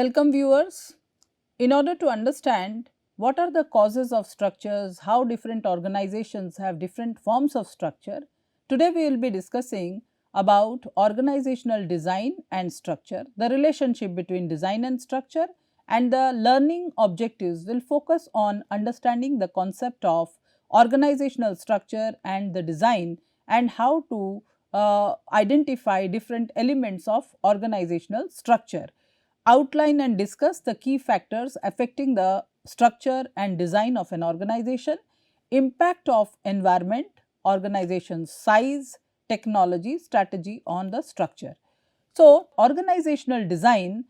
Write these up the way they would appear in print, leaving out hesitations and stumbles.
Welcome viewers. In order to understand what are the causes of structures, how different organizations have different forms of structure, today we will be discussing about organizational design and structure. The relationship between design and structure and the learning objectives will focus on understanding the concept of organizational structure and the design and how to identify different elements of organizational structure, outline and discuss the key factors affecting the structure and design of an organization, impact of environment, organization size, technology, strategy on the structure. So, organizational design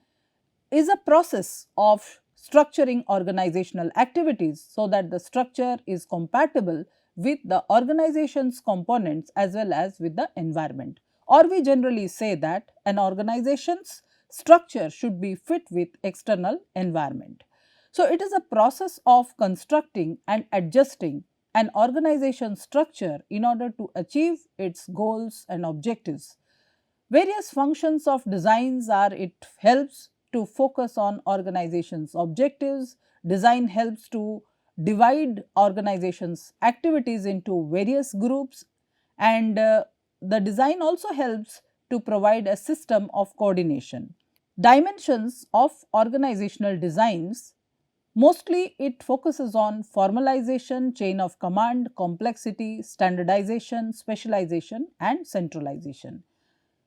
is a process of structuring organizational activities so that the structure is compatible with the organization's components as well as with the environment. Or we generally say that an organization's structure should be fit with external environment. So, it is a process of constructing and adjusting an organization structure in order to achieve its goals and objectives. Various functions of designs are it helps to focus on organization's objectives. Design helps to divide organization's activities into various groups, and the design also helps to provide a system of coordination. Dimensions of organizational designs: mostly it focuses on formalization, chain of command, complexity, standardization, specialization and centralization.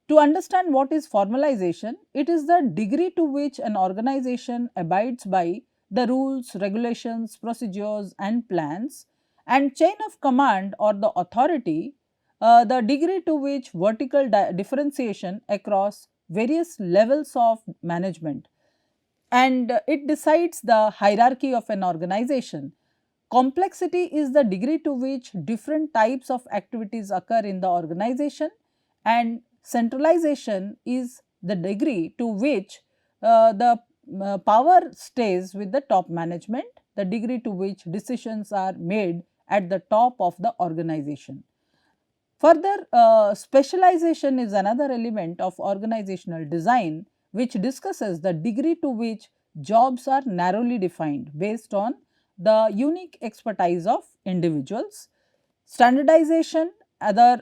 To understand what is formalization, it is the degree to which an organization abides by the rules, regulations, procedures and plans, and chain of command or the authority, the degree to which vertical differentiation across various levels of management, and it decides the hierarchy of an organization. Complexity is the degree to which different types of activities occur in the organization, and centralization is the degree to which the power stays with the top management, the degree to which decisions are made at the top of the organization. Further, specialization is another element of organizational design which discusses the degree to which jobs are narrowly defined based on the unique expertise of individuals. Standardization, other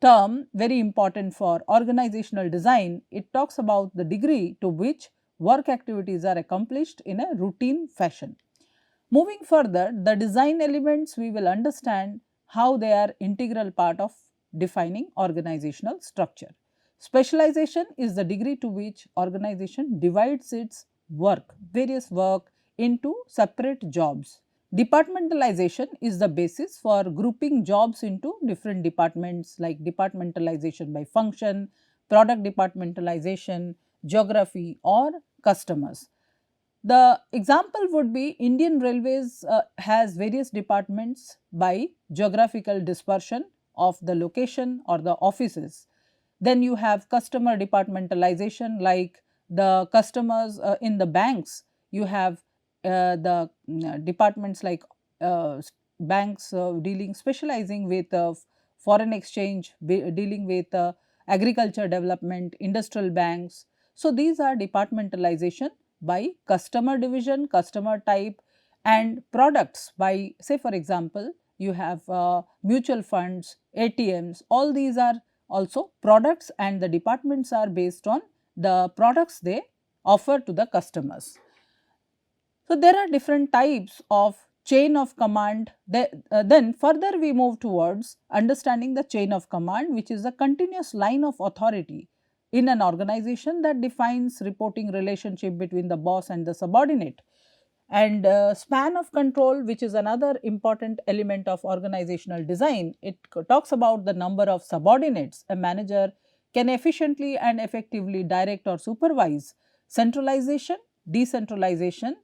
term very important for organizational design, it talks about the degree to which work activities are accomplished in a routine fashion. Moving further, the design elements we will understand how they are integral part of defining organizational structure. Specialization is the degree to which organization divides its work, various work into separate jobs. Departmentalization is the basis for grouping jobs into different departments, like departmentalization by function, product departmentalization, geography or customers. The example would be Indian Railways has various departments by geographical dispersion of the location or the offices. Then you have customer departmentalization, like the customers in the banks. You have the departments like banks dealing specializing with foreign exchange, dealing with agriculture development, industrial banks. So, these are departmentalization by customer division, customer type, and products by, say for example, you have mutual funds, ATMs, all these are also products, and the departments are based on the products they offer to the customers. So, there are different types of chain of command. Then further we move towards understanding the chain of command, which is a continuous line of authority in an organization that defines reporting relationship between the boss and the subordinate. And span of control, which is another important element of organizational design, it talks about the number of subordinates a manager can efficiently and effectively direct or supervise. Centralization, decentralization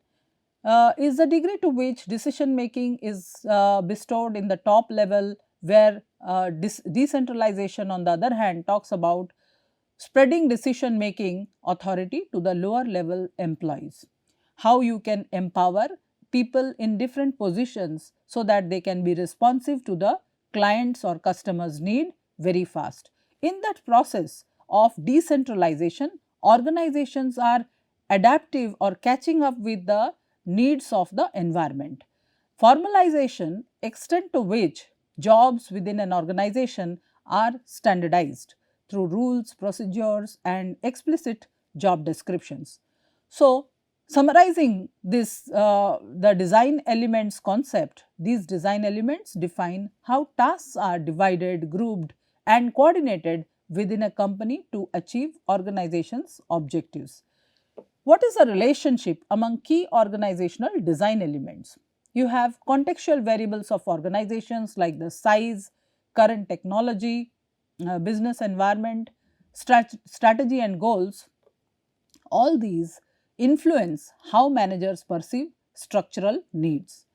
is the degree to which decision making is bestowed in the top level, where decentralization on the other hand talks about spreading decision making authority to the lower level employees. How you can empower people in different positions so that they can be responsive to the clients or customers' need very fast. In that process of decentralization, organizations are adaptive or catching up with the needs of the environment. Formalization, extent to which jobs within an organization are standardized through rules, procedures and explicit job descriptions. So, summarizing this the design elements concept, these design elements define how tasks are divided, grouped and coordinated within a company to achieve organization's objectives. What is the relationship among key organizational design elements? You have contextual variables of organizations like the size, current technology, business environment, strategy and goals. All these influence how managers perceive structural needs.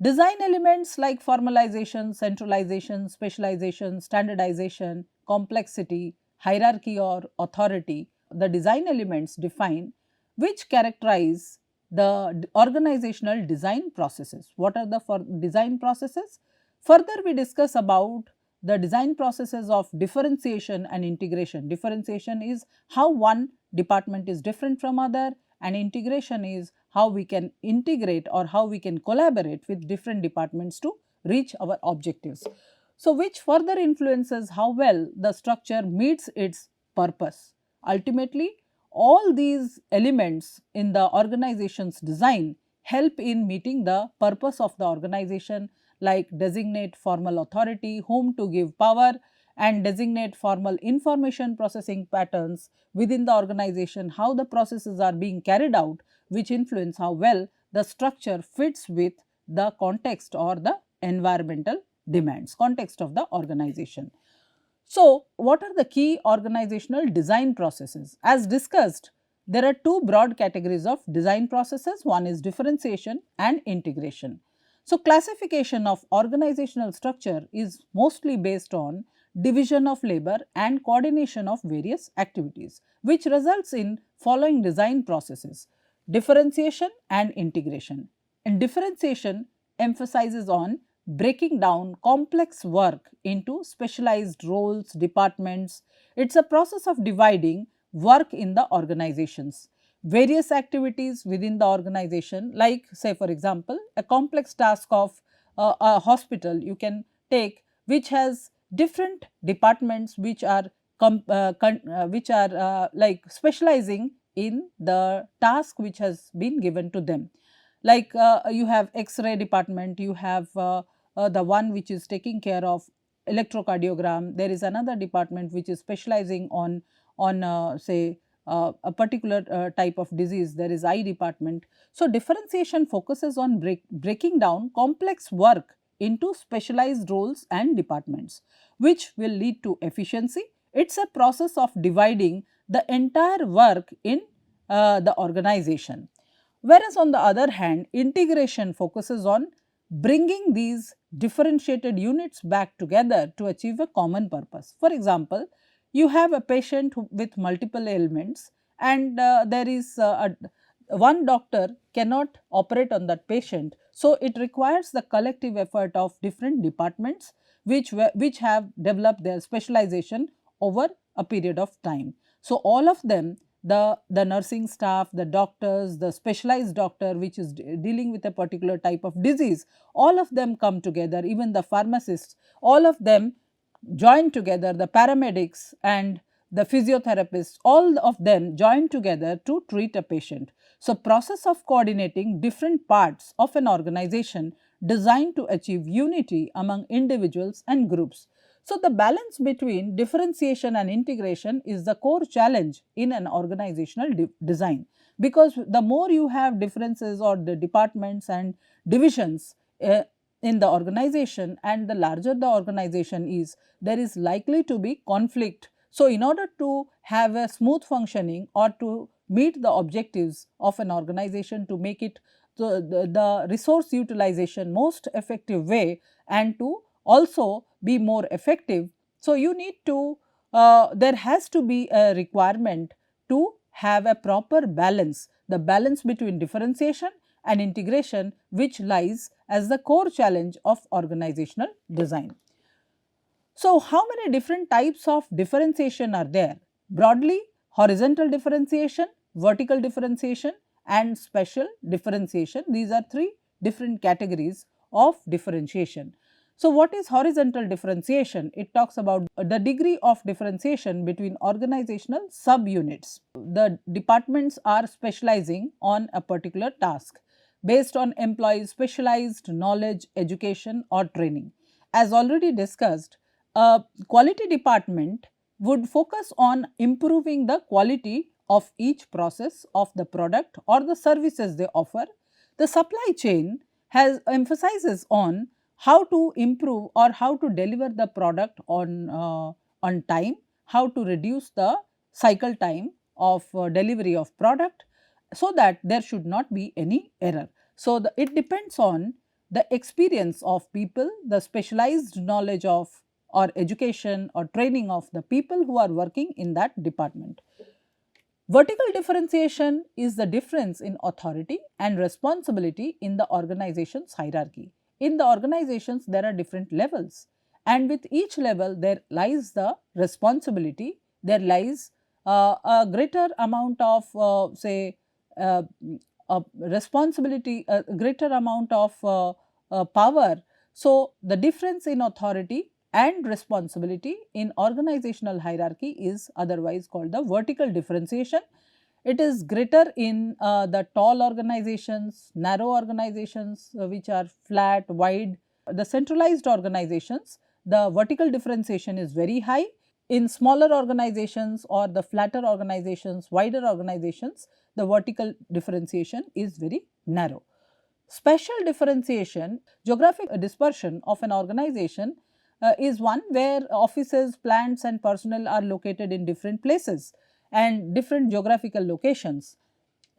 Design elements like formalization, centralization, specialization, standardization, complexity, hierarchy or authority, the design elements define which characterize the organizational design processes. What are the design processes? Further, we discuss about the design processes of differentiation and integration. Differentiation is how one department is different from other, and integration is how we can integrate or how we can collaborate with different departments to reach our objectives. So, which further influences how well the structure meets its purpose. Ultimately, all these elements in the organization's design help in meeting the purpose of the organization, like designate formal authority, whom to give power, and designate formal information processing patterns within the organization, how the processes are being carried out, which influence how well the structure fits with the context or the environmental demands, context of the organization. So, what are the key organizational design processes? As discussed, there are two broad categories of design processes. One is differentiation and integration. So, classification of organizational structure is mostly based on division of labor and coordination of various activities, which results in following design processes: differentiation and integration. And differentiation emphasizes on breaking down complex work into specialized roles, departments. It is a process of dividing work in the organizations. Various activities within the organization, like say for example, a complex task of a hospital you can take, which has different departments which are like specializing in the task which has been given to them. Like you have X-ray department, you have the one which is taking care of electrocardiogram. There is another department which is specializing on say a particular type of disease. There is eye department. So, differentiation focuses on breaking down complex work into specialized roles and departments, which will lead to efficiency. It is a process of dividing the entire work in the organization. Whereas on the other hand, integration focuses on bringing these differentiated units back together to achieve a common purpose. For example, you have a patient with multiple ailments, and there is one doctor cannot operate on that patient. So, it requires the collective effort of different departments which have developed their specialization over a period of time. So, all of them, the nursing staff, the doctors, the specialized doctor which is dealing with a particular type of disease, all of them come together, even the pharmacists, all of them join together, the paramedics and the physiotherapists, all of them join together to treat a patient. So, process of coordinating different parts of an organization designed to achieve unity among individuals and groups. So, the balance between differentiation and integration is the core challenge in an organizational design, because the more you have differences or the departments and divisions in the organization, and the larger the organization is, there is likely to be conflict. So, in order to have a smooth functioning or to meet the objectives of an organization, to make it the resource utilization most effective way and to also be more effective. So, you need to there has to be a requirement to have a proper balance, the balance between differentiation and integration, which lies as the core challenge of organizational design. So, how many different types of differentiation are there? Broadly, horizontal differentiation vertical differentiation and special differentiation. These are three different categories of differentiation. So, what is horizontal differentiation? It talks about the degree of differentiation between organizational subunits. The departments are specializing on a particular task based on employees' specialized knowledge, education or training. As already discussed, a quality department would focus on improving the quality of each process of the product or the services they offer. The supply chain has emphasizes on how to improve or how to deliver the product on time, how to reduce the cycle time of delivery of product, so that there should not be any error. So, it depends on the experience of people, the specialized knowledge of or education or training of the people who are working in that department. Vertical differentiation is the difference in authority and responsibility in the organization's hierarchy. In the organizations, there are different levels, and with each level, there lies the responsibility, there lies a greater amount of, say, uh, responsibility, a greater amount of power. So, the difference in authority and responsibility in organizational hierarchy is otherwise called the vertical differentiation. It is greater in the tall organizations, narrow organizations which are flat, wide. The centralized organizations, the vertical differentiation is very high. In smaller organizations or the flatter organizations, wider organizations, the vertical differentiation is very narrow. Special differentiation, geographic dispersion of an organization is one where offices, plants and personnel are located in different places and different geographical locations.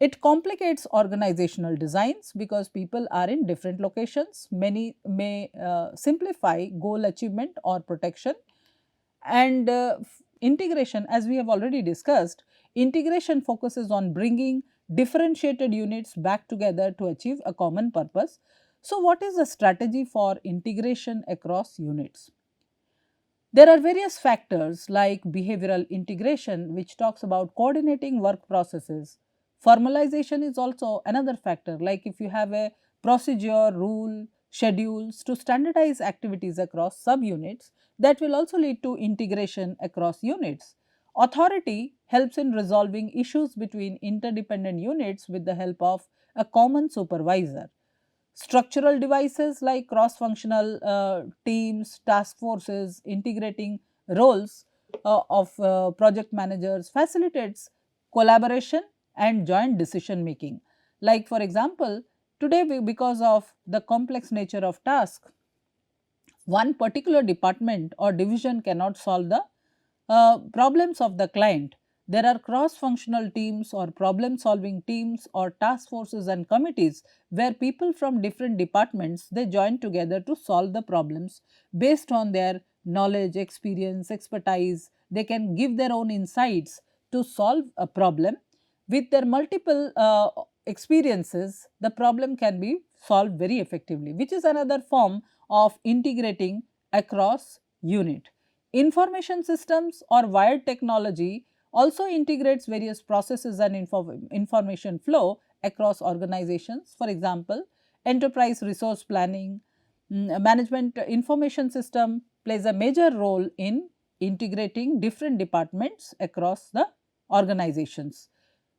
It complicates organizational designs because people are in different locations. Many may simplify goal achievement or protection. And integration, as we have already discussed, integration focuses on bringing differentiated units back together to achieve a common purpose. So, what is the strategy for integration across units? There are various factors like behavioral integration, which talks about coordinating work processes. Formalization is also another factor, like if you have a procedure, rule, schedules to standardize activities across subunits, that will also lead to integration across units. Authority helps in resolving issues between interdependent units with the help of a common supervisor. Structural devices like cross-functional teams, task forces, integrating roles of project managers facilitates collaboration and joint decision making. Like for example, today because of the complex nature of task, one particular department or division cannot solve the problems of the client. There are cross functional teams or problem solving teams or task forces and committees where people from different departments, they join together to solve the problems based on their knowledge, experience, expertise. They can give their own insights to solve a problem. With their multiple experiences, the problem can be solved very effectively, which is another form of integrating across unit. Information systems or wired technology also integrates various processes and information flow across organizations. For example, enterprise resource planning, management information system plays a major role in integrating different departments across the organizations.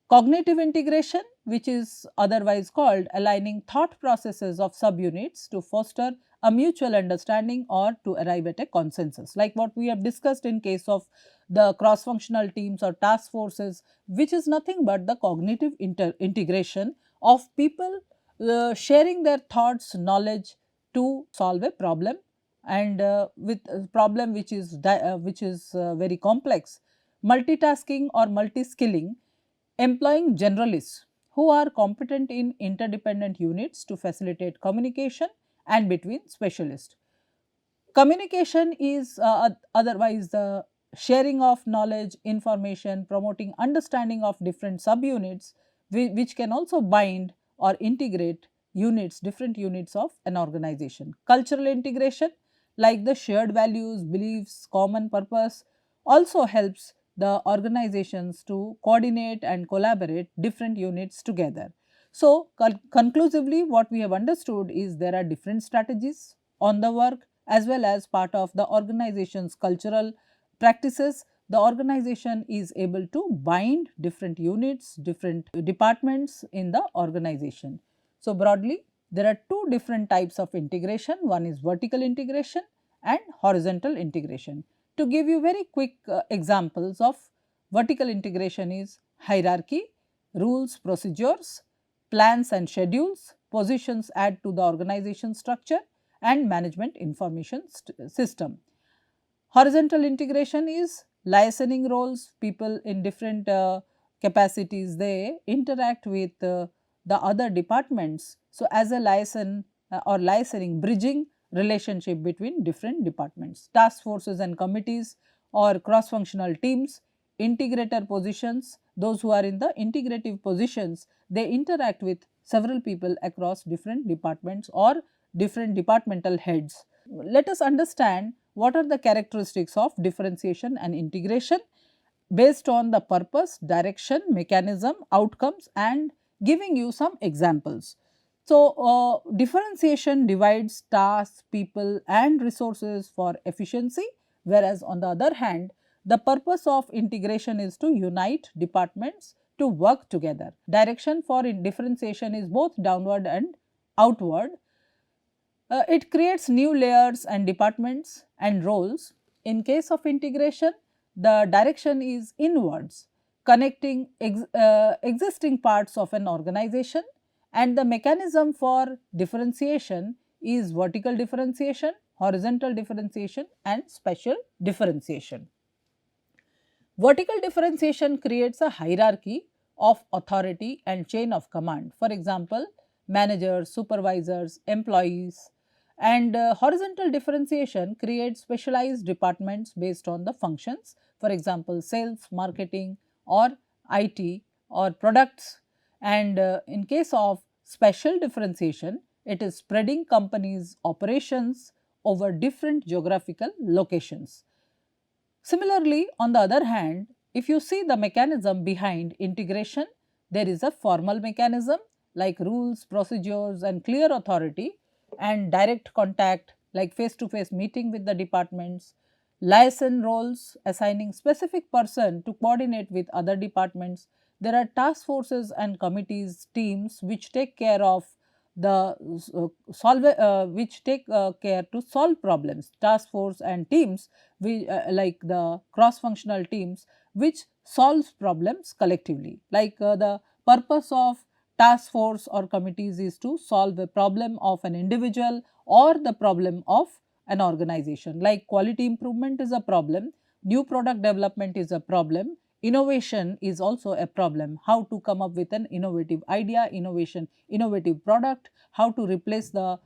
Cognitive integration, which is otherwise called aligning thought processes of subunits to foster a mutual understanding or to arrive at a consensus, like what we have discussed in case of the cross functional teams or task forces, which is nothing but the cognitive integration of people sharing their thoughts, knowledge to solve a problem, and with a problem which is very complex. Multitasking or multi-skilling, employing generalists who are competent in interdependent units to facilitate communication and between specialists. Communication is otherwise the sharing of knowledge, information, promoting understanding of different subunits, which can also bind or integrate units, different units of an organization. Cultural integration, like the shared values, beliefs, common purpose, also helps the organizations to coordinate and collaborate different units together. So, conclusively what we have understood is there are different strategies on the work as well as part of the organization's cultural practices. The organization is able to bind different units, different departments in the organization. So, broadly there are two different types of integration, one is vertical integration and horizontal integration. To give you very quick examples of vertical integration is hierarchy, rules, procedures, plans and schedules, positions add to the organization structure and management information system. Horizontal integration is liaising roles, people in different capacities, they interact with the other departments. So, as a liaison or liaising, bridging relationship between different departments, task forces and committees or cross functional teams, integrator positions, those who are in the integrative positions, they interact with several people across different departments or different departmental heads. Let us understand what are the characteristics of differentiation and integration based on the purpose, direction, mechanism, outcomes and giving you some examples. So, differentiation divides tasks, people and resources for efficiency, whereas on the other hand, the purpose of integration is to unite departments to work together. Direction for differentiation is both downward and outward. It creates new layers and departments and roles. In case of integration, the direction is inwards, connecting existing parts of an organization, and the mechanism for differentiation is vertical differentiation, horizontal differentiation and spatial differentiation. Vertical differentiation creates a hierarchy of authority and chain of command. For example, managers, supervisors, employees, and horizontal differentiation creates specialized departments based on the functions. For example, sales, marketing or IT or products, and in case of spatial differentiation, it is spreading companies' operations over different geographical locations. Similarly, on the other hand, if you see the mechanism behind integration, there is a formal mechanism like rules, procedures and clear authority, and direct contact like face to face meeting with the departments, liaison roles assigning specific person to coordinate with other departments. There are task forces and committees, teams which take care of the which take care to solve problems, task force and teams like the cross functional teams which solves problems collectively. Like the purpose of task force or committees is to solve a problem of an individual or the problem of an organization. Like quality improvement is a problem, new product development is a problem, innovation is also a problem. How to come up with an innovative idea, innovative product, how to replace the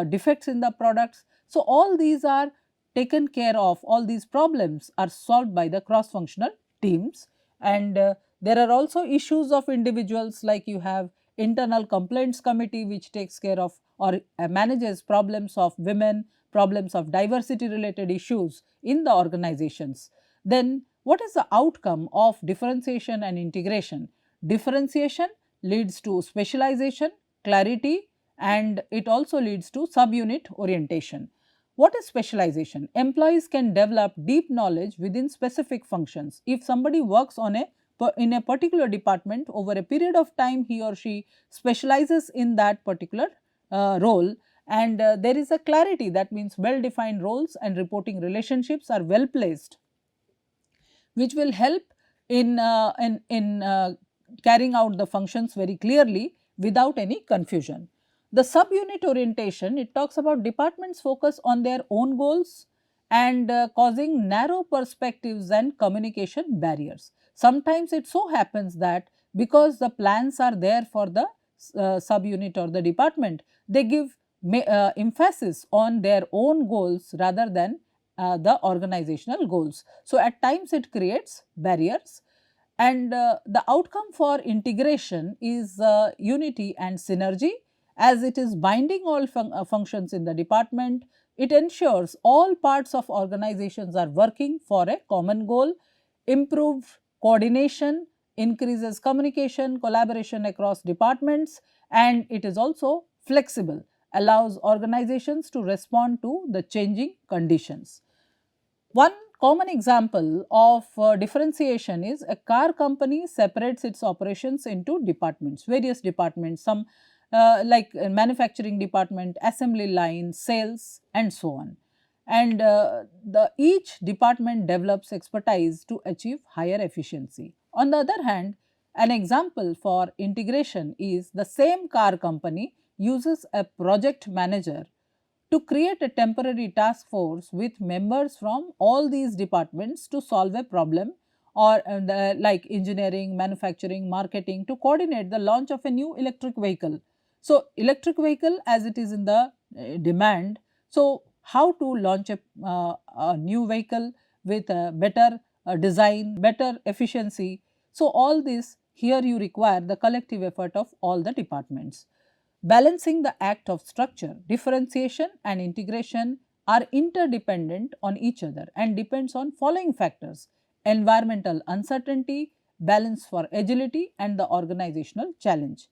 defects in the products. So, all these are taken care of, all these problems are solved by the cross functional teams, and there are also issues of individuals like you have internal complaints committee which takes care of or manages problems of women, problems of diversity related issues in the organizations. Then what is the outcome of differentiation and integration? Differentiation leads to specialization, clarity, and it also leads to subunit orientation. What is specialization? Employees can develop deep knowledge within specific functions. If somebody works on in a particular department, over a period of time he or she specializes in that particular role, and there is a clarity, that means well defined roles and reporting relationships are well placed, which will help in carrying out the functions very clearly without any confusion. The subunit orientation, it talks about departments focus on their own goals and causing narrow perspectives and communication barriers. Sometimes it so happens that because the plans are there for the subunit or the department, they give emphasis on their own goals rather than the organizational goals. So, at times it creates barriers, and the outcome for integration is unity and synergy, as it is binding all functions in the department. It ensures all parts of organizations are working for a common goal. improved coordination, increases communication, collaboration across departments, and it is also flexible, allows organizations to respond to the changing conditions. One common example of differentiation is a car company separates its operations into departments, various departments, some like manufacturing department, assembly line, sales, and so on. And the each department develops expertise to achieve higher efficiency. On the other hand, an example for integration is the same car company uses a project manager to create a temporary task force with members from all these departments to solve a problem, or like engineering, manufacturing, marketing, to coordinate the launch of a new electric vehicle. So, electric vehicle as it is in the demand, so how to launch a new vehicle with a better design, better efficiency. So, all this here you require the collective effort of all the departments. Balancing the act of structure, differentiation and integration are interdependent on each other and depends on following factors: environmental uncertainty, balance for agility, and the organizational challenge.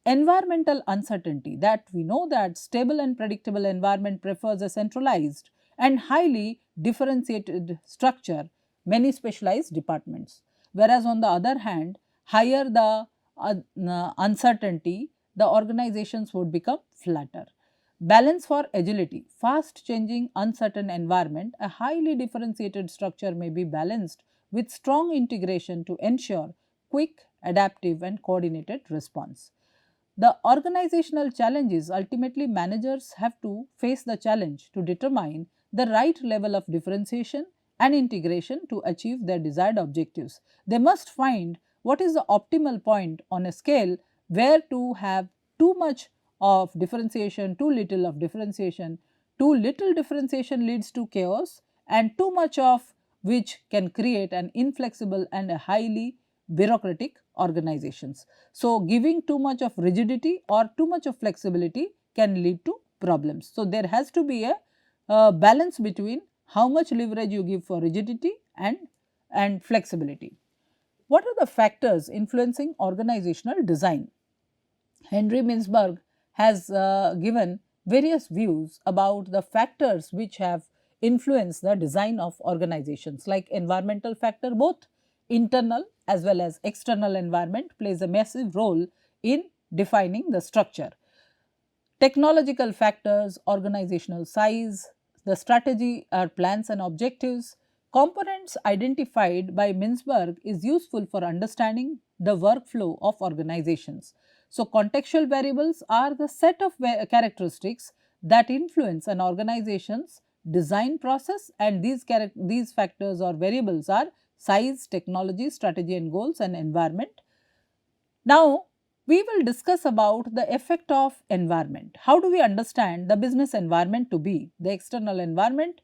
Environmental uncertainty, that we know that stable and predictable environment prefers a centralized and highly differentiated structure, many specialized departments. Whereas on the other hand, higher the uncertainty, the organizations would become flatter. Balance for agility, fast changing uncertain environment, a highly differentiated structure may be balanced with strong integration to ensure quick, adaptive and coordinated response. The organizational challenges, ultimately managers have to face the challenge to determine the right level of differentiation and integration to achieve their desired objectives. They must find what is the optimal point on a scale where to have too much of differentiation, too little of differentiation. Too little differentiation leads to chaos, and too much of which can create an inflexible and a highly bureaucratic organizations. So, giving too much of rigidity or too much of flexibility can lead to problems. So, there has to be a balance between how much leverage you give for rigidity and flexibility. What are the factors influencing organizational design? Henry Mintzberg has given various views about the factors which have influenced the design of organizations, like environmental factor. Both internal as well as external environment plays a massive role in defining the structure. Technological factors, organizational size, the strategy or plans and objectives. Components identified by Mintzberg is useful for understanding the workflow of organizations. So, contextual variables are the set of characteristics that influence an organization's design process, and these factors or variables are size, technology, strategy and goals, and environment. Now, we will discuss about the effect of environment. How do we understand the business environment to be? The external environment.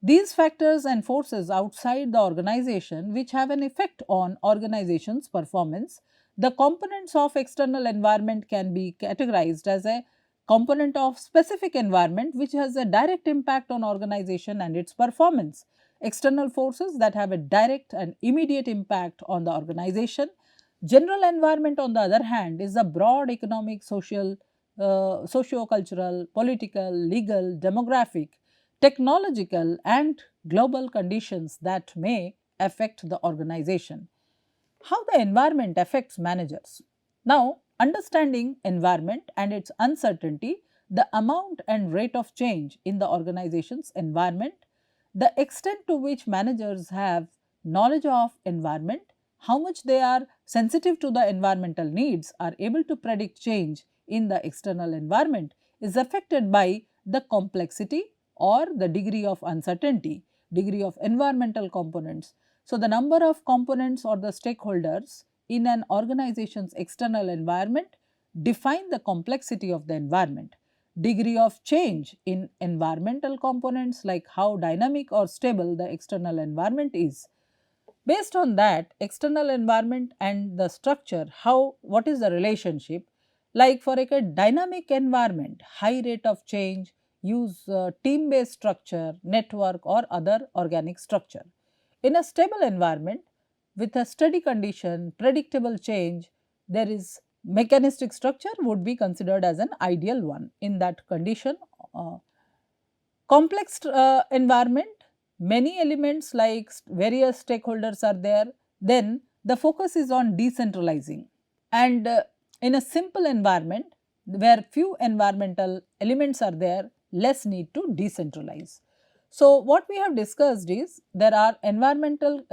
These factors and forces outside the organization which have an effect on organization's performance. The components of external environment can be categorized as a component of specific environment which has a direct impact on organization and its performance. External forces that have a direct and immediate impact on the organization. General environment, on the other hand, is a broad economic, social, socio-cultural, political, legal, demographic, technological and global conditions that may affect the organization. How the environment affects managers? Now, understanding environment and its uncertainty, the amount and rate of change in the organization's environment, the extent to which managers have knowledge of environment, how much they are sensitive to the environmental needs, are able to predict change in the external environment, is affected by the complexity or the degree of uncertainty, degree of environmental components. So, the number of components or the stakeholders in an organization's external environment define the complexity of the environment. Degree of change in environmental components, like how dynamic or stable the external environment is. Based on that, external environment and the structure, what is the relationship? Like for a dynamic environment, high rate of change, use team based structure, network or other organic structure. In a stable environment, with a steady condition, predictable change, there is mechanistic structure would be considered as an ideal one in that condition. Complex environment, many elements like various stakeholders are there, then the focus is on decentralizing. And in a simple environment where few environmental elements are there, less need to decentralize. So, what we have discussed is there are environmental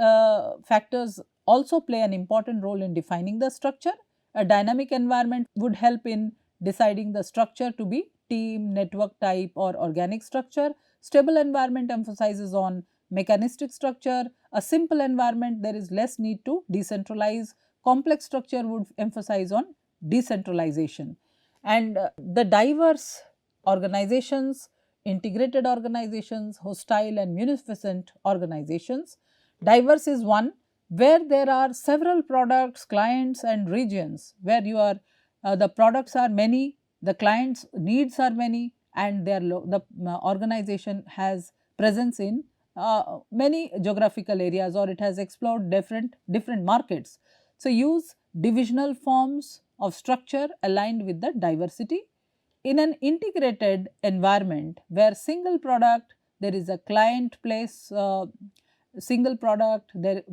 factors also play an important role in defining the structure. A dynamic environment would help in deciding the structure to be team, network type or organic structure. Stable environment emphasizes on mechanistic structure. A simple environment, there is less need to decentralize. Complex structure would emphasize on decentralization. And the diverse organizations, integrated organizations, hostile and munificent organizations. Diverse is one where there are several products, clients and regions, where you are the products are many, the clients needs are many, and the organization has presence in many geographical areas, or it has explored different markets. So, use divisional forms of structure aligned with the diversity. In an integrated environment where single product, there is a client place, single product, there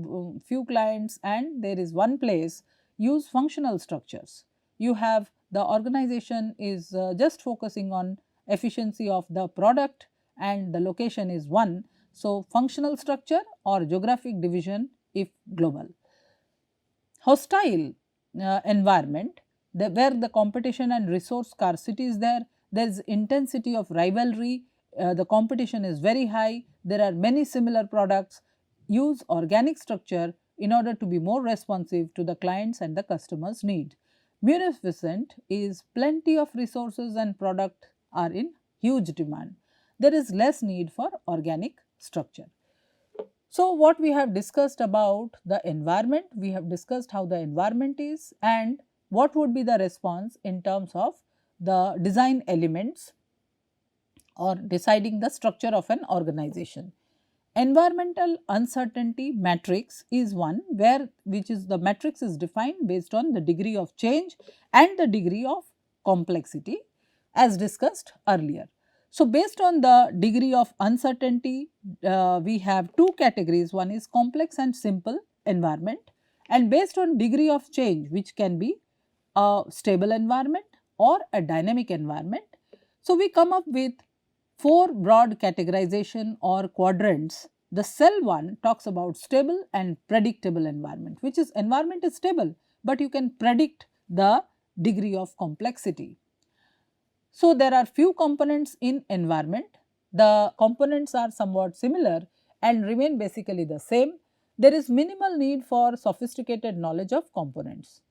few clients and there is one place, use functional structures. You have the organization is just focusing on efficiency of the product and the location is one. So, functional structure or geographic division if global. Hostile environment, where the competition and resource scarcity is there, there is intensity of rivalry, the competition is very high, there are many similar products, use organic structure in order to be more responsive to the clients and the customers' need. Munificent is plenty of resources and product are in huge demand. There is less need for organic structure. So, what we have discussed about the environment, we have discussed how the environment is and what would be the response in terms of the design elements or deciding the structure of an organization. Environmental uncertainty matrix is one where which is the matrix is defined based on the degree of change and the degree of complexity as discussed earlier. So, based on the degree of uncertainty, we have two categories, one is complex and simple environment, and based on degree of change which can be a stable environment or a dynamic environment. So, we come up with four broad categorization or quadrants. The cell one talks about stable and predictable environment, which is environment is stable, but you can predict the degree of complexity. So, there are few components in environment. The components are somewhat similar and remain basically the same. There is minimal need for sophisticated knowledge of components.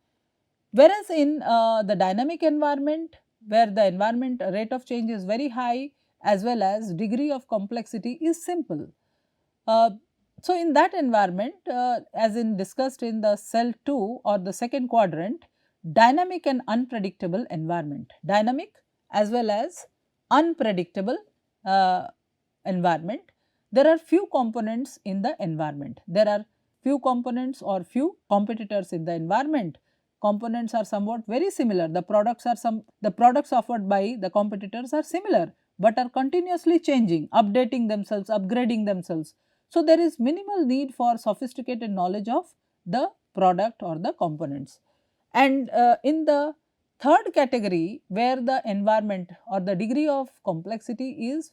Whereas in the dynamic environment, where the environment rate of change is very high as well as degree of complexity is simple. So, in that environment, as in discussed in the cell 2 or the second quadrant, dynamic and unpredictable environment, dynamic as well as unpredictable environment. There are few components in the environment. There are few components or few competitors in the environment. Components are somewhat very similar. The products offered by the competitors are similar, but are continuously changing, updating themselves, upgrading themselves. So, there is minimal need for sophisticated knowledge of the product or the components. And in the third category, where the environment or the degree of complexity is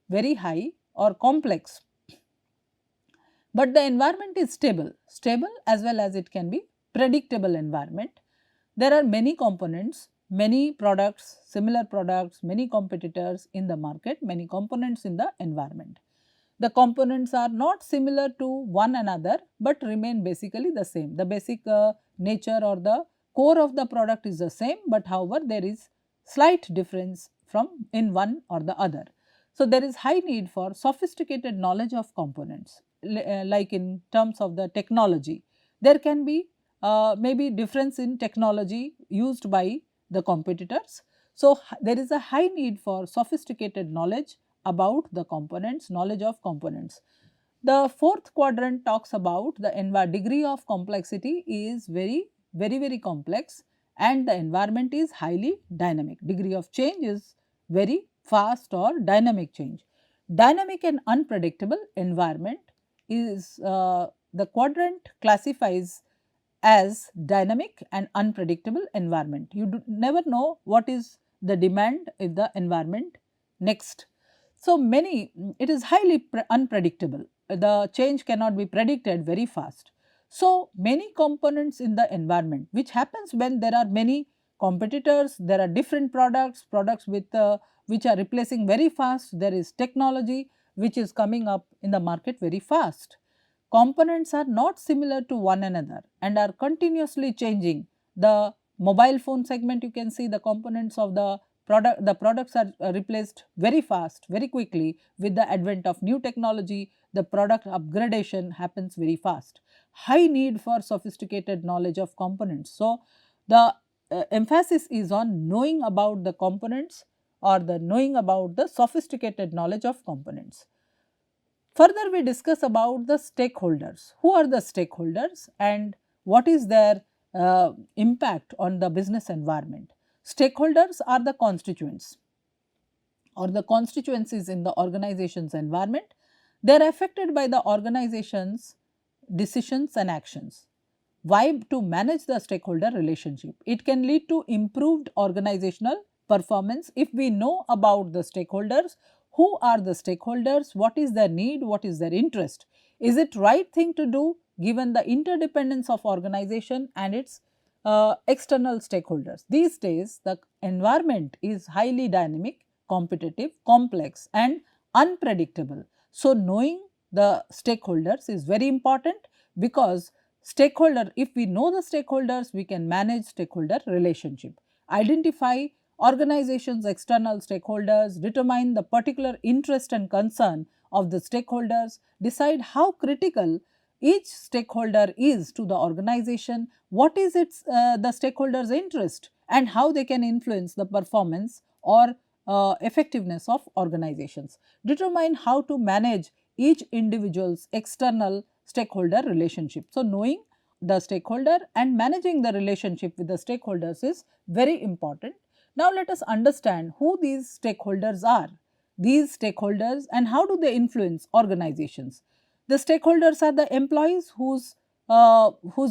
very high or complex, but the environment is stable as well as it can be predictable environment. There are many components, many products, similar products, many competitors in the market, many components in the environment. The components are not similar to one another, but remain basically the same. The basic nature or the core of the product is the same, but however, there is slight difference from in one or the other. So, there is high need for sophisticated knowledge of components, like in terms of the technology. There can be maybe difference in technology used by the competitors. So, there is a high need for sophisticated knowledge about the components, knowledge of components. The fourth quadrant talks about the degree of complexity is very complex, and the environment is highly dynamic. Degree of change is very fast or dynamic change. Dynamic and unpredictable environment is the quadrant classifies as dynamic and unpredictable environment. You never know what is the demand in the environment next. So, it is highly unpredictable. The change cannot be predicted very fast. So, many components in the environment, which happens when there are many competitors, there are different products with which are replacing very fast, there is technology which is coming up in the market very fast. Components are not similar to one another and are continuously changing. The mobile phone segment, you can see the components of the products are replaced very fast, very quickly. With the advent of new technology, the product upgradation happens very fast. High need for sophisticated knowledge of components. So, the emphasis is on knowing about the components, or the knowing about the sophisticated knowledge of components. Further, we discuss about the stakeholders. Who are the stakeholders and what is their impact on the business environment? Stakeholders are the constituents or the constituencies in the organization's environment. They are affected by the organization's decisions and actions. Why? To manage the stakeholder relationship. It can lead to improved organizational performance if we know about the stakeholders. Who are the stakeholders? What is their need? What is their interest? Is it right thing to do given the interdependence of organization and its external stakeholders? These days, the environment is highly dynamic, competitive, complex and unpredictable. So, knowing the stakeholders is very important, because if we know the stakeholders, we can manage stakeholder relationship. Identify organization's external stakeholders, determine the particular interest and concern of the stakeholders, decide how critical each stakeholder is to the organization, what is the stakeholders' interest and how they can influence the performance or effectiveness of organizations. Determine how to manage each individual's external stakeholder relationship. So, knowing the stakeholder and managing the relationship with the stakeholders is very important. Now, let us understand who these stakeholders are. These stakeholders and how do they influence organizations. The stakeholders are the employees whose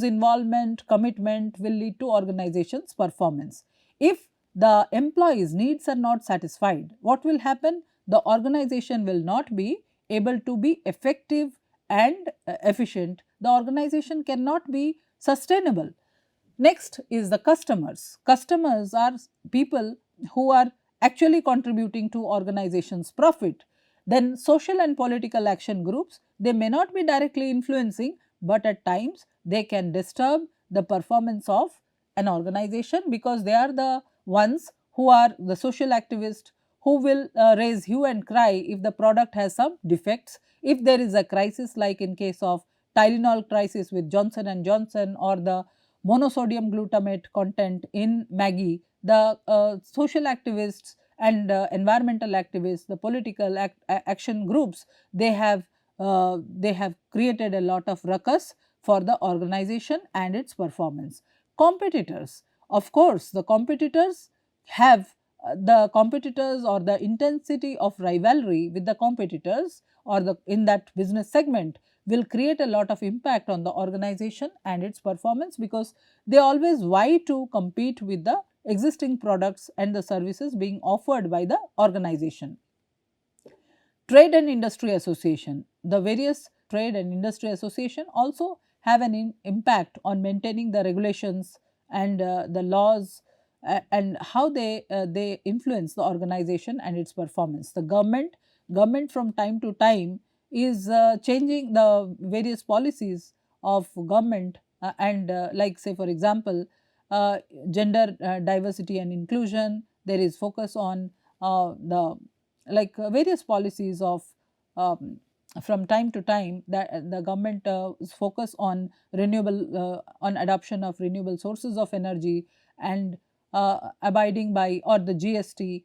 involvement, commitment will lead to organization's performance. If the employees' needs are not satisfied, what will happen? The organization will not be able to be effective and efficient. The organization cannot be sustainable. Next is the customers. Customers are people who are actually contributing to organization's profit. Then social and political action groups, they may not be directly influencing, but at times they can disturb the performance of an organization, because they are the ones who are the social activists who will raise hue and cry if the product has some defects. If there is a crisis, like in case of Tylenol crisis with Johnson and Johnson, or the monosodium glutamate content in Maggi, the social activists and environmental activists, the political action groups, they have created a lot of ruckus for the organization and its performance. Competitors, of course, the competitors have the competitors or the intensity of rivalry with the competitors or in that business segment will create a lot of impact on the organization and its performance, because they always vie to compete with the existing products and the services being offered by the organization. Trade and industry association. The various trade and industry association also have an impact on maintaining the regulations and the laws and how they influence the organization and its performance. The government from time to time is changing the various policies of government and like say for example, gender diversity and inclusion. There is focus on the various policies of from time to time that the government focus on on adoption of renewable sources of energy and abiding by or the GST,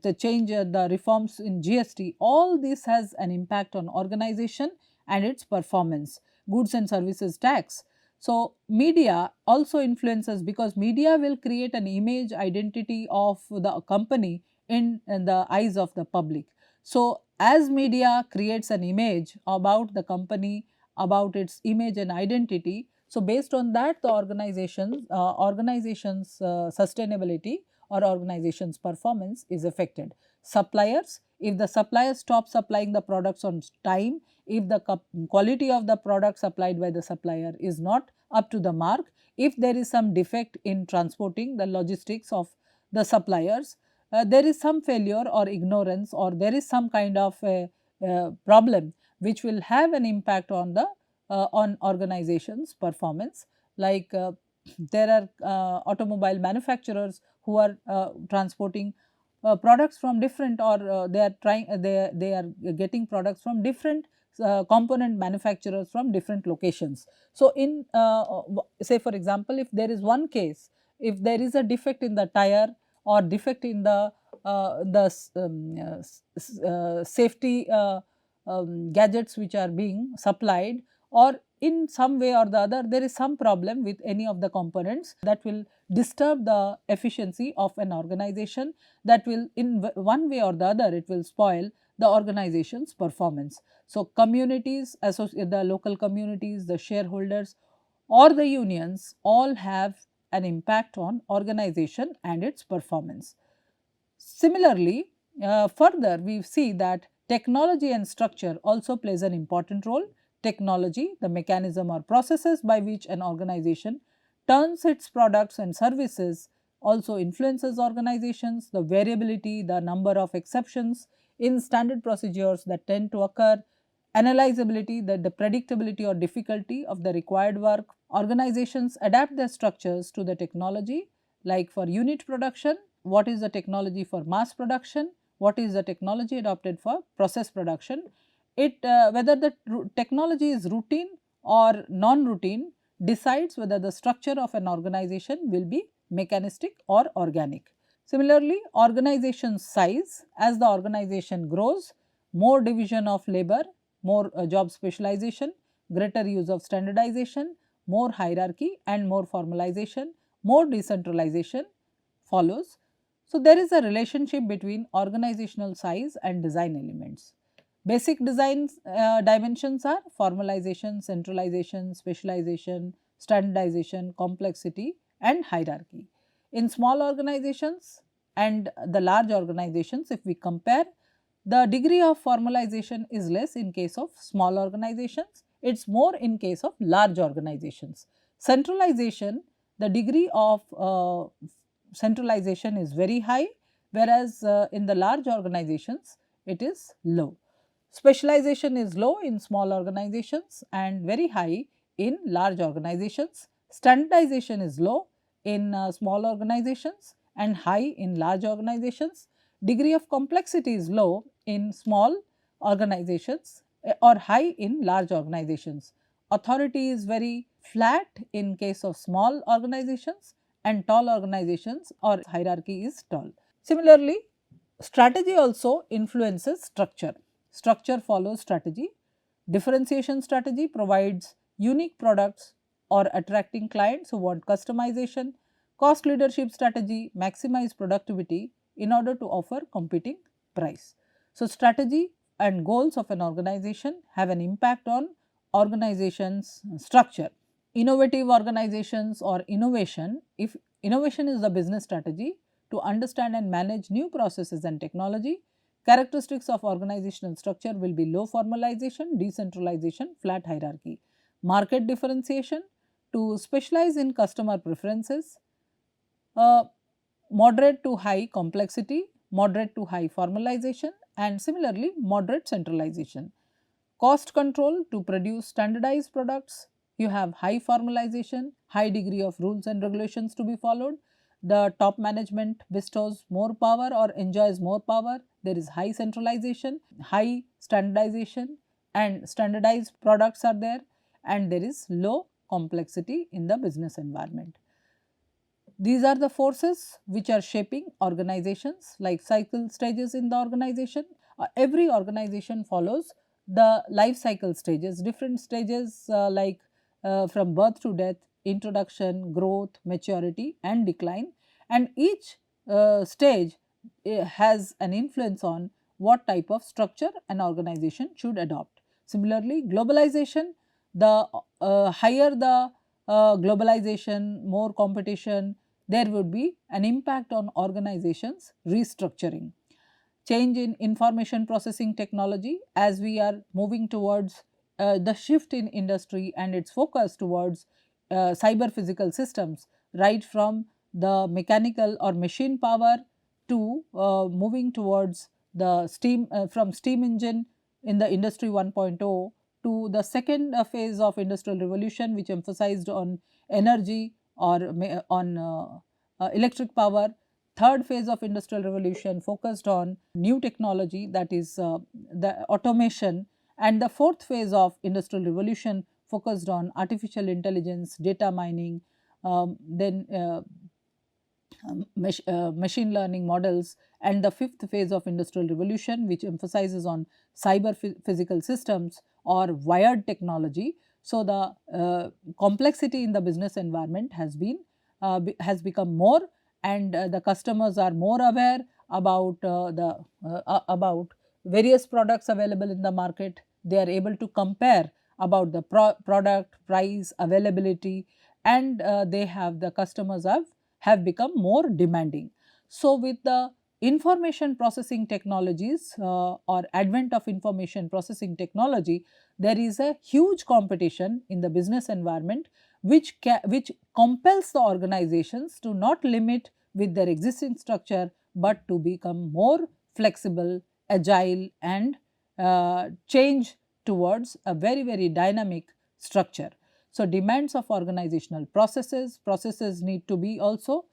the change, the reforms in GST. All this has an impact on organization and its performance, goods and services tax. So, media also influences, because media will create an image identity of the company in the eyes of the public. So, as media creates an image about the company, about its image and identity, so based on that the organization's sustainability or organization's performance is affected. Suppliers, if the supplier stops supplying the products on time, if the quality of the product supplied by the supplier is not up to the mark, if there is some defect in transporting the logistics of the suppliers, there is some failure or ignorance, or there is some kind of a problem which will have an impact on the on organization's performance. Like there are automobile manufacturers who are transporting products from different, or they are trying they are getting products from different component manufacturers from different locations. So, in say for example, if there is one case, if there is a defect in the tire or defect in the safety gadgets which are being supplied, or in some way or the other there is some problem with any of the components, that will disturb the efficiency of an organization, that will in one way or the other it will spoil the organization's performance. So, communities, the local communities, the shareholders or the unions all have an impact on organization and its performance. Similarly, further we see that technology and structure also plays an important role. Technology, the mechanism or processes by which an organization turns its products and services, also influences organizations. The variability, the number of exceptions in standard procedures that tend to occur, analyzability, the predictability or difficulty of the required work. Organizations adapt their structures to the technology, like for unit production, what is the technology for mass production, what is the technology adopted for process production. Whether the technology is routine or non-routine decides whether the structure of an organization will be mechanistic or organic. Similarly, organization size, as the organization grows, more division of labor, more job specialization, greater use of standardization, more hierarchy and more formalization, more decentralization follows. So, there is a relationship between organizational size and design elements. Basic design dimensions are formalization, centralization, specialization, standardization, complexity and hierarchy. In small organizations and the large organizations, if we compare, the degree of formalization is less in case of small organizations, it is more in case of large organizations. Centralization, the degree of centralization is very high, whereas in the large organizations it is low. Specialization is low in small organizations and very high in large organizations. Standardization is low in small organizations and high in large organizations. Degree of complexity is low in small organizations or high in large organizations. Authority is very flat in case of small organizations and tall organizations, or hierarchy is tall. Similarly, strategy also influences structure. Structure follows strategy. Differentiation strategy provides unique products or attracting clients who want customization. Cost leadership strategy maximize productivity in order to offer competing price. So, strategy and goals of an organization have an impact on organization's structure. Innovative organizations or innovation, if innovation is the business strategy to understand and manage new processes and technology, characteristics of organizational structure will be low formalization, decentralization, flat hierarchy. Market differentiation, to specialize in customer preferences, moderate to high complexity, moderate to high formalization and similarly moderate centralization. Cost control, to produce standardized products, you have high formalization, high degree of rules and regulations to be followed. The top management bestows more power or enjoys more power. There is high centralization, high standardization and standardized products are there, and there is low complexity in the business environment. These are the forces which are shaping organizations, like cycle stages in the organization. Every organization follows the life cycle stages, different stages like from birth to death, introduction, growth, maturity and decline, and each stage has an influence on what type of structure an organization should adopt. Similarly, globalization, the higher the globalization, more competition, there would be an impact on organizations restructuring. Change in information processing technology, as we are moving towards the shift in industry and its focus towards cyber physical systems, right from the mechanical or machine power to moving towards the steam from steam engine in the industry 1.0 to the second phase of industrial revolution, which emphasized on energy or on electric power. Third phase of industrial revolution focused on new technology, that is the automation, and the fourth phase of industrial revolution focused on artificial intelligence, data mining, then machine learning models, and the fifth phase of industrial revolution, which emphasizes on cyber physical systems or wired technology. So, the complexity in the business environment has become more, and the customers are more aware about about various products available in the market. They are able to compare about the product, price, availability, and the customers have become more demanding. So, with the information processing technologies or advent of information processing technology, there is a huge competition in the business environment, which compels the organizations to not limit with their existing structure, but to become more flexible, agile, and change towards a very dynamic structure. So, demands of organizational processes need to be also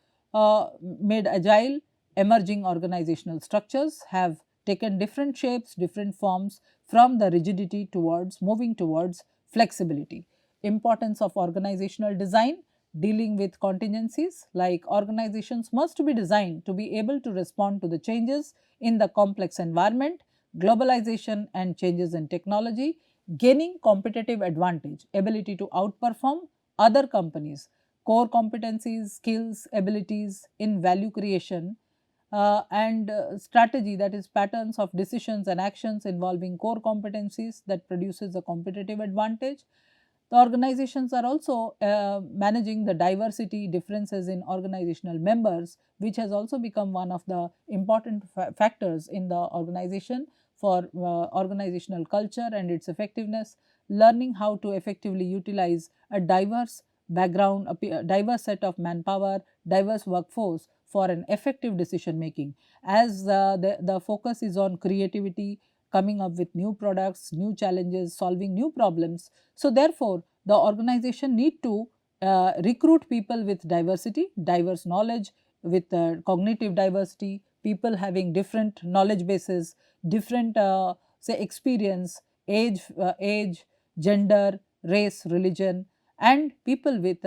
made agile. Emerging organizational structures have taken different shapes, different forms, from the rigidity towards moving towards flexibility. Importance of organizational design, dealing with contingencies, like organizations must be designed to be able to respond to the changes in the complex environment, globalization and changes in technology, gaining competitive advantage, ability to outperform other companies, core competencies, skills, abilities in value creation, and strategy, that is patterns of decisions and actions involving core competencies that produces a competitive advantage. The organizations are also managing the diversity differences in organizational members, which has also become one of the important factors in the organization for organizational culture and its effectiveness. Learning how to effectively utilize a diverse background, a diverse set of manpower, diverse workforce for an effective decision making, as the focus is on creativity, coming up with new products, new challenges, solving new problems. So, therefore, the organization need to recruit people with diversity, diverse knowledge, with cognitive diversity, people having different knowledge bases, different say experience, age, gender, race, religion, and people with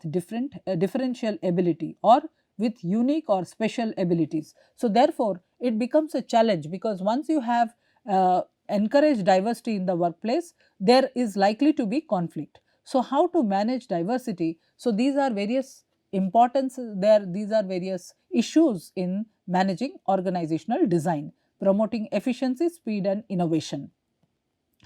different differential ability or with unique or special abilities. So, therefore, it becomes a challenge, because once you have encouraged diversity in the workplace, there is likely to be conflict. So, how to manage diversity? So, these are various these are various issues in managing organizational design, promoting efficiency, speed and innovation.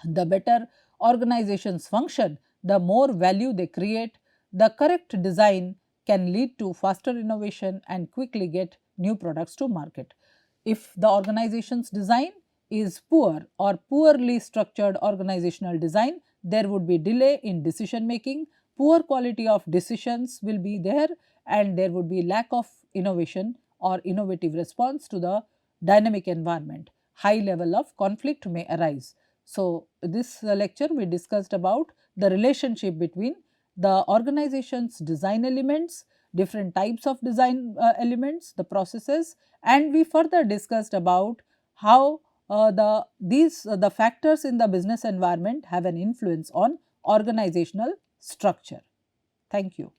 The better organizations function, the more value they create. The correct design can lead to faster innovation and quickly get new products to market. If the organization's design is poor or poorly structured organizational design, there would be delay in decision making, poor quality of decisions will be there, and there would be lack of innovation or innovative response to the dynamic environment. High level of conflict may arise. So, this lecture we discussed about the relationship between the organization's design elements, different types of design elements, the processes, and we further discussed about how the factors in the business environment have an influence on organizational structure. Thank you.